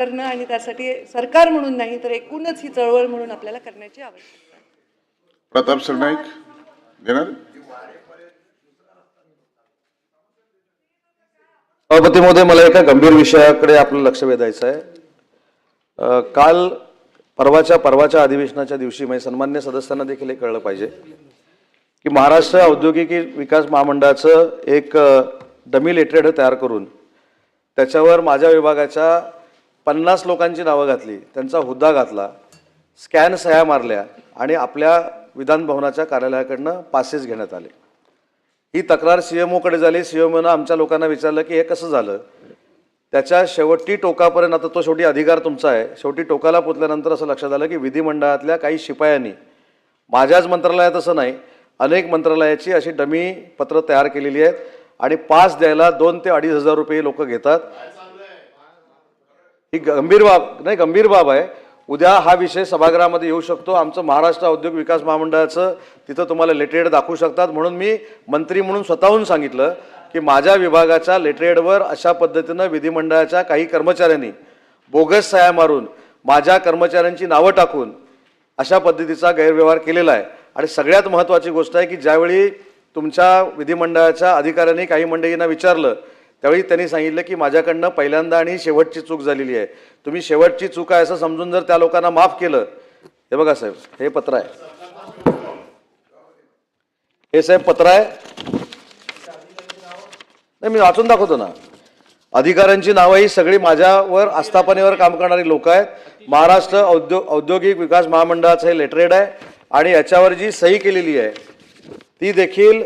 करणं आणि त्यासाठी सरकार म्हणून नाही तर एकूणच ही चळवळ म्हणून आपल्याला करण्याची आवश्यकता आहे. प्रताप सरनाईक देणार. सभापती महोदय, मला एका गंभीर विषयाकडे आपलं लक्ष वेधायचं आहे. काल परवाच्या अधिवेशनाच्या दिवशी म्हणजे सन्मान्य सदस्यांना देखील हे कळलं पाहिजे की महाराष्ट्र औद्योगिक विकास महामंडळाचं एक डमी लेटरेड तयार करून त्याच्यावर माझ्या विभागाच्या 50 लोकांची नावं घातली, त्यांचा हुद्दा घातला, स्कॅन सह्या मारल्या आणि आपल्या विधान भवनाच्या कार्यालयाकडनं पासेस घेण्यात आले. ही तक्रार सीएमओकडे झाली. सीएमओनं आमच्या लोकांना विचारलं की हे कसं झालं. त्याच्या शेवटी टोकापर्यंत, आता तो शेवटी अधिकार तुमचा आहे, शेवटी टोकाला पोचल्यानंतर असं लक्षात आलं की विधिमंडळातल्या काही शिपायांनी, माझ्याच मंत्रालयात असं नाही, अनेक मंत्रालयाची अशी डमी पत्र तयार केलेली आहेत आणि पास द्यायला 2 ते 2.5 हजार रुपये लोक घेतात. ही गंभीर बाब आहे. उद्या हा विषय सभागृहामध्ये येऊ शकतो. आमचं महाराष्ट्र औद्योगिक विकास महामंडळाचं तिथं तुम्हाला लेटरेड दाखवू शकतात. म्हणून मी मंत्री म्हणून स्वतःहून सांगितलं की माझ्या विभागाच्या लेटरेडवर अशा पद्धतीनं विधिमंडळाच्या काही कर्मचाऱ्यांनी बोगस सह्या मारून माझ्या कर्मचाऱ्यांची नावं टाकून अशा पद्धतीचा गैरव्यवहार केलेला आहे. आणि सगळ्यात महत्त्वाची गोष्ट आहे की ज्यावेळी तुमच्या विधिमंडळाच्या अधिकाऱ्यांनी काही मंडळींना विचारलं त्यावेळी त्यांनी सांगितलं की माझ्याकडनं पहिल्यांदा आणि शेवटची चूक झालेली आहे. तुम्ही शेवटची चूक आहे असं समजून जर त्या लोकांना माफ केलं. हे बघा साहेब, हे पत्र आहे, हे साहेब पत्र आहे. नाही, मी वाचून दाखवतो ना. अधिकाऱ्यांची नावं ही सगळी माझ्यावर आस्थापनेवर काम करणारी लोक आहेत. महाराष्ट्र औद्योगिक विकास महामंडळाचं हे लेटरेड आहे आणि याच्यावर जी सही केलेली आहे ती देखील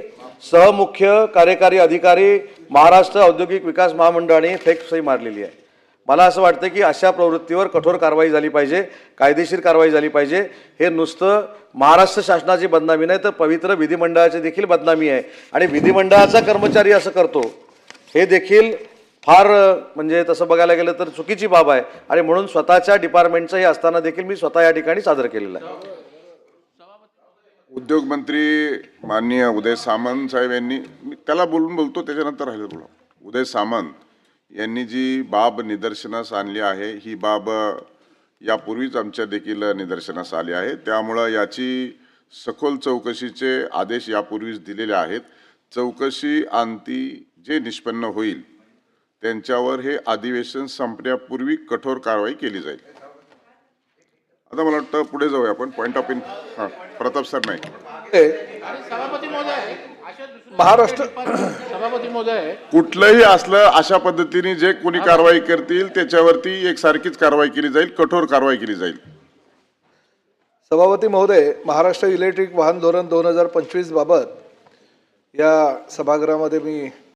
सहमुख्य कार्यकारी अधिकारी महाराष्ट्र औद्योगिक विकास महामंडळाने फेक सही मारलेली आहे. मला असं वाटतं की अशा प्रवृत्तीवर कठोर कारवाई झाली पाहिजे, कायदेशीर कारवाई झाली पाहिजे. हे नुसतं महाराष्ट्र शासनाची बदनामी नाही तर पवित्र विधिमंडळाची देखील बदनामी आहे. आणि विधिमंडळाचा कर्मचारी असं करतो हे देखील फार म्हणजे तसं बघायला गेलं तर चुकीची बाब आहे. आणि म्हणून स्वतःच्या डिपार्टमेंटचं हे असताना देखील मी स्वतः या ठिकाणी सादर केलेलं आहे. उद्योग मंत्री माननीय उदय सामंत साहेब यांनी, मी त्याला बोलतो त्याच्यानंतर राहिलं बोला. उदय सामंत यांनी जी बाब निदर्शनास आणली आहे ही बाब यापूर्वीच आमच्या देखील निदर्शनास आली आहे. त्यामुळं याची सखोल चौकशीचे आदेश यापूर्वीच दिलेले आहेत. चौकशी अंती जे निष्पन्न होईल त्यांच्यावर हे अधिवेशन संपण्यापूर्वी कठोर कारवाई केली जाईल. आता मला वाटतं पुढे जाऊया आपण. पॉइंट ऑफ हां, प्रताप सर नाही. सभापती महोदय, सभापती महोदय, कुठलंही असलं अशा पद्धतीने जे कोणी कारवाई करतील त्याच्यावरती एकसारखीच कारवाई केली जाईल, कठोर कारवाई केली जाईल. सभापती महोदय, महाराष्ट्र इलेक्ट्रिक वाहन धोरण 2025 बाबत या सभागृहामध्ये मी